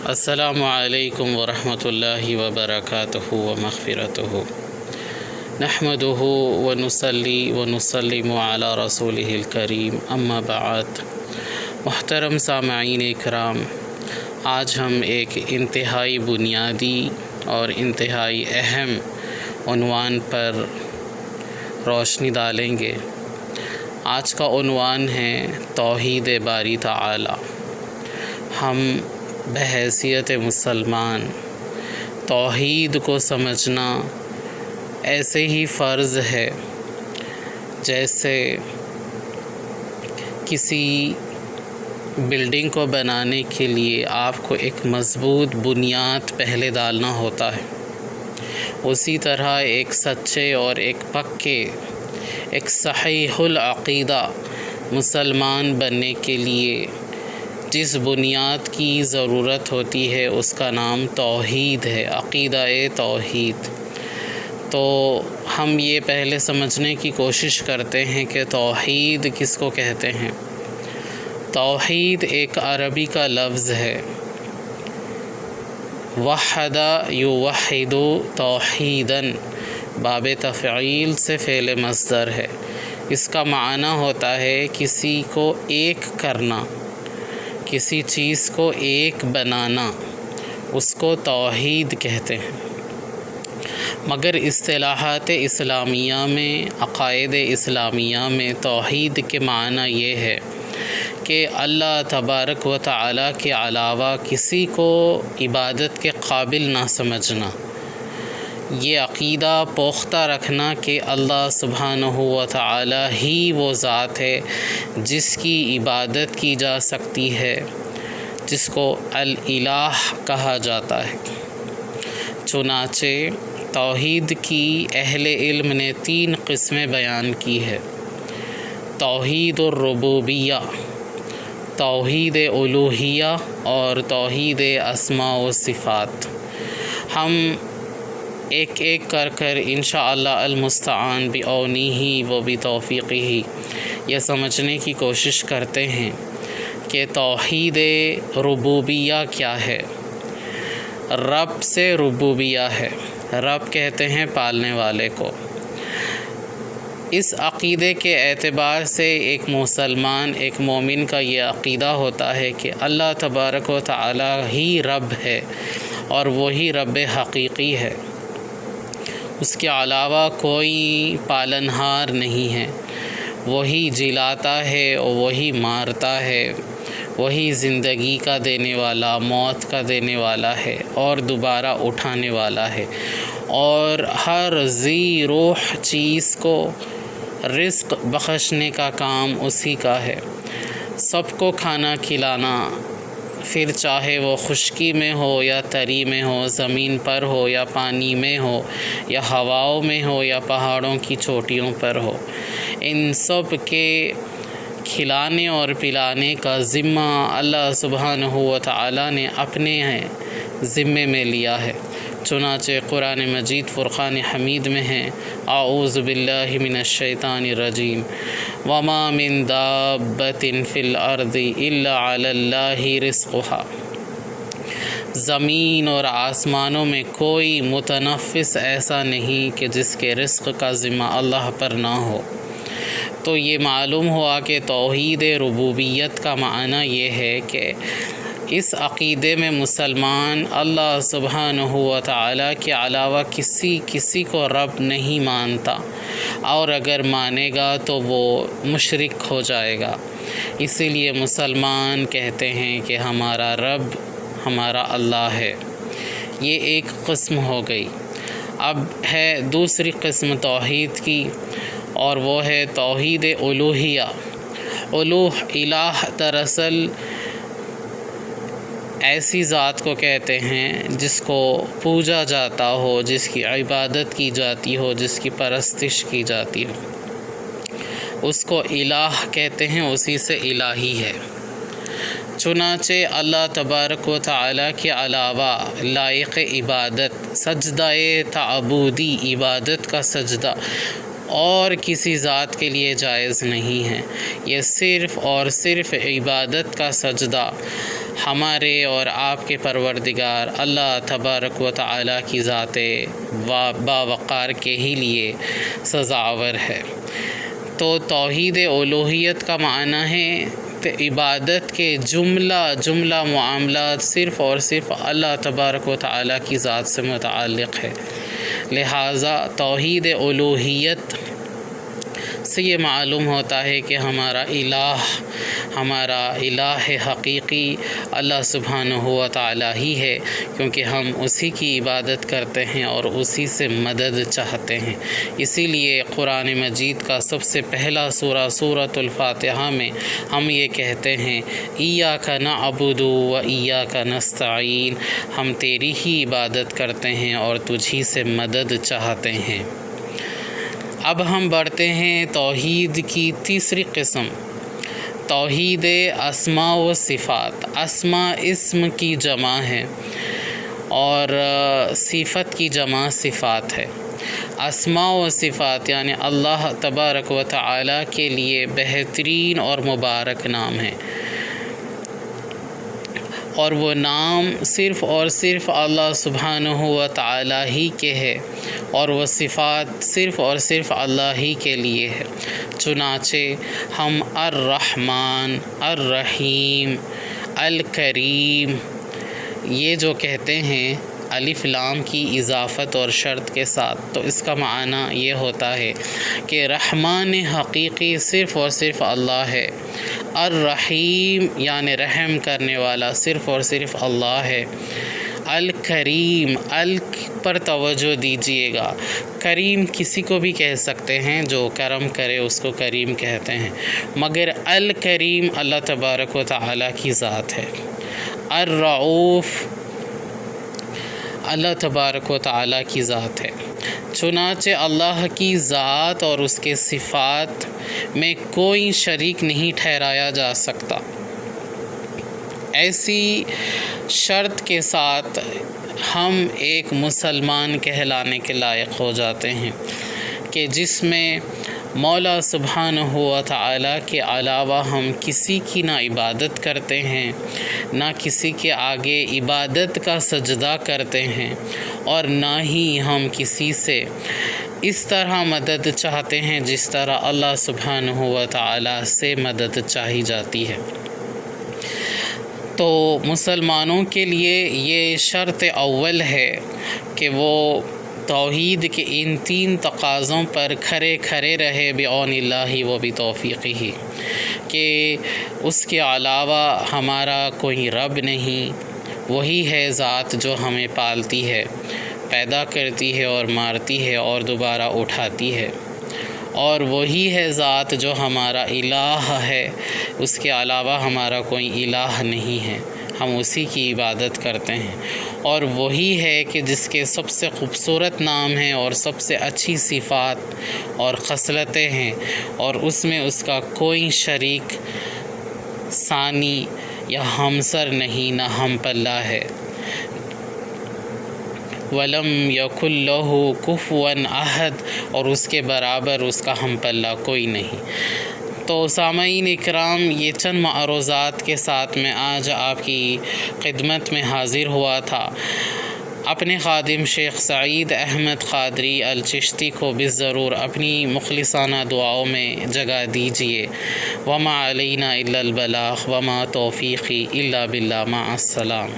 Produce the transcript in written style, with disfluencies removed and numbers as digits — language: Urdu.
السلام علیکم ورحمۃ اللہ وبرکاتہ ومغفرتہ نحمدہ ونصلی ونسلم علی رسولہ الکریم اما بعد۔ محترم سامعین اکرام، آج ہم ایک انتہائی بنیادی اور انتہائی اہم عنوان پر روشنی ڈالیں گے۔ آج کا عنوان ہے توحید باری تعالی۔ ہم بحیثیت مسلمان توحید کو سمجھنا ایسے ہی فرض ہے جیسے کسی بلڈنگ کو بنانے کے لیے آپ کو ایک مضبوط بنیاد پہلے ڈالنا ہوتا ہے، اسی طرح ایک سچے اور ایک پکے، ایک صحیح العقیدہ مسلمان بننے کے لیے جس بنیاد کی ضرورت ہوتی ہے اس کا نام توحید ہے، عقیدہ توحید۔ تو ہم یہ پہلے سمجھنے کی کوشش کرتے ہیں کہ توحید کس کو کہتے ہیں۔ توحید ایک عربی کا لفظ ہے، وحد یوحد توحیداً، باب تفعیل سے فعل مصدر ہے۔ اس کا معنی ہوتا ہے کسی کو ایک کرنا، کسی چیز کو ایک بنانا، اس کو توحید کہتے ہیں۔ مگر اصطلاحات اسلامیہ میں، عقائد اسلامیہ میں توحید کے معنی یہ ہے کہ اللہ تبارک و تعالی کے علاوہ کسی کو عبادت کے قابل نہ سمجھنا، یہ عقیدہ پختہ رکھنا کہ اللہ سبحانہ و تعالی ہی وہ ذات ہے جس کی عبادت کی جا سکتی ہے، جس کو الالہ کہا جاتا ہے۔ چنانچہ توحید کی اہل علم نے 3 قسمیں بیان کی ہے: توحید الربوبیہ، توحید الوہیہ اور توحید اسماء و صفات۔ ہم ایک ایک کر انشاءاللہ المستعان بعونہ و بتوفیقہ یہ سمجھنے کی کوشش کرتے ہیں کہ توحید ربوبیہ کیا ہے۔ رب سے ربوبیہ ہے، رب کہتے ہیں پالنے والے کو۔ اس عقیدے کے اعتبار سے ایک مسلمان، ایک مومن کا یہ عقیدہ ہوتا ہے کہ اللہ تبارک و تعالی ہی رب ہے اور وہی رب حقیقی ہے، اس کے علاوہ کوئی پالنہار نہیں ہے، وہی جلاتا ہے اور وہی مارتا ہے، وہی زندگی کا دینے والا، موت کا دینے والا ہے اور دوبارہ اٹھانے والا ہے، اور ہر ذی روح چیز کو رزق بخشنے کا کام اسی کا ہے۔ سب کو کھانا کھلانا، پھر چاہے وہ خشکی میں ہو یا تری میں ہو، زمین پر ہو یا پانی میں ہو یا ہواؤں میں ہو یا پہاڑوں کی چوٹیوں پر ہو، ان سب کے کھلانے اور پلانے کا ذمہ اللہ سبحانہ و تعالی نے اپنے ذمے میں لیا ہے۔ چنانچہ قرآن مجید فرقان حمید میں ہے: اعوذ باللہ من الشیطان الرجیم، وما من دابۃ فی الارض الا علی اللہ رزقھا۔ زمین اور آسمانوں میں کوئی متنفس ایسا نہیں کہ جس کے رزق کا ذمہ اللہ پر نہ ہو۔ تو یہ معلوم ہوا کہ توحید ربوبیت کا معنی یہ ہے کہ اس عقیدے میں مسلمان اللہ سبحانہ و تعالی کے علاوہ کسی کو رب نہیں مانتا، اور اگر مانے گا تو وہ مشرک ہو جائے گا۔ اسی لیے مسلمان کہتے ہیں کہ ہمارا رب ہمارا اللہ ہے۔ یہ ایک قسم ہو گئی۔ اب ہے دوسری قسم توحید کی، اور وہ ہے توحید الوہیہ۔ الہ دراصل ایسی ذات کو کہتے ہیں جس کو پوجا جاتا ہو، جس کی عبادت کی جاتی ہو، جس کی پرستش کی جاتی ہو، اس کو الہ کہتے ہیں، اسی سے الہی ہے۔ چنانچہ اللہ تبارک و تعالی کے علاوہ لائق عبادت، سجدہ تعبدی، عبادت کا سجدہ اور کسی ذات کے لیے جائز نہیں ہے۔ یہ صرف اور صرف عبادت کا سجدہ ہمارے اور آپ کے پروردگار اللہ تبارک و تعالی کی ذات باوقار کے ہی لیے سزاور ہے۔ تو توحید الوہیت کا معنی ہے کہ عبادت کے جملہ معاملات صرف اور صرف اللہ تبارک و تعالی کی ذات سے متعلق ہے۔ لہٰذا توحید الوہیت سے یہ معلوم ہوتا ہے کہ ہمارا الہ حقیقی اللہ سبحانہ و تعالی ہی ہے، کیونکہ ہم اسی کی عبادت کرتے ہیں اور اسی سے مدد چاہتے ہیں۔ اسی لیے قرآن مجید کا سب سے پہلا سورۃ الفاتحہ میں ہم یہ کہتے ہیں ایاک نعبد و ایاک نستعین، ہم تیری ہی عبادت کرتے ہیں اور تجھی سے مدد چاہتے ہیں۔ اب ہم بڑھتے ہیں توحید کی تیسری قسم، توحید اسماء و صفات۔ اسماء اسم کی جمع ہے اور صفت کی جمع صفات ہے۔ اسماء و صفات یعنی اللہ تبارک و تعالی کے لیے بہترین اور مبارک نام ہے، اور وہ نام صرف اور صرف اللہ سبحانہ و تعالی ہی کے ہے، اور وہ صفات صرف اور صرف اللہ ہی کے لیے ہے۔ چنانچہ ہم الرحمن، الرحیم، الکریم یہ جو کہتے ہیں الف لام کی اضافت اور شرط کے ساتھ، تو اس کا معنی یہ ہوتا ہے کہ رحمان حقیقی صرف اور صرف اللہ ہے، الرحیم یعنی رحم کرنے والا صرف اور صرف اللہ ہے، الکریم، پر توجہ دیجئے گا، کریم کسی کو بھی کہہ سکتے ہیں، جو کرم کرے اس کو کریم کہتے ہیں، مگر الکریم اللہ تبارک و تعالی کی ذات ہے۔ الرؤوف اللہ تبارک و تعالی کی ذات ہے۔ چنانچہ اللہ کی ذات اور اس کے صفات میں کوئی شریک نہیں ٹھہرایا جا سکتا۔ ایسی شرط کے ساتھ ہم ایک مسلمان کہلانے کے لائق ہو جاتے ہیں کہ جس میں مولا سبحانہ و تعالی کے علاوہ ہم کسی کی نہ عبادت کرتے ہیں، نہ کسی کے آگے عبادت کا سجدہ کرتے ہیں، اور نہ ہی ہم کسی سے اس طرح مدد چاہتے ہیں جس طرح اللہ سبحانہ و تعالی سے مدد چاہی جاتی ہے۔ تو مسلمانوں کے لیے یہ شرط اول ہے کہ وہ توحید کے ان تین تقاضوں پر کھڑے رہے بعون اللہ و بتوفیقہ، کہ اس کے علاوہ ہمارا کوئی رب نہیں، وہی ہے ذات جو ہمیں پالتی ہے، پیدا کرتی ہے اور مارتی ہے اور دوبارہ اٹھاتی ہے، اور وہی ہے ذات جو ہمارا الہ ہے، اس کے علاوہ ہمارا کوئی الہ نہیں ہے، ہم اسی کی عبادت کرتے ہیں، اور وہی ہے کہ جس کے سب سے خوبصورت نام ہیں اور سب سے اچھی صفات اور خصلتیں ہیں، اور اس میں اس کا کوئی شریک ثانی یا ہمسر نہیں، نہ ہم پلہ ہے۔ وَلَمْ يَكُنْ لَهُ كُفُوًا أَحَدٌ، اور اس کے برابر اس کا ہم پلہ کوئی نہیں۔ تو سامعین اکرام، یہ چند معروضات کے ساتھ میں آج آپ کی خدمت میں حاضر ہوا تھا۔ اپنے خادم شیخ سعید احمد قادری الچشتی کو بھی ضرور اپنی مخلصانہ دعاؤں میں جگہ دیجیے۔ وما علینا الا البلاغ وما توفیقی الا باللہ، مع السلام۔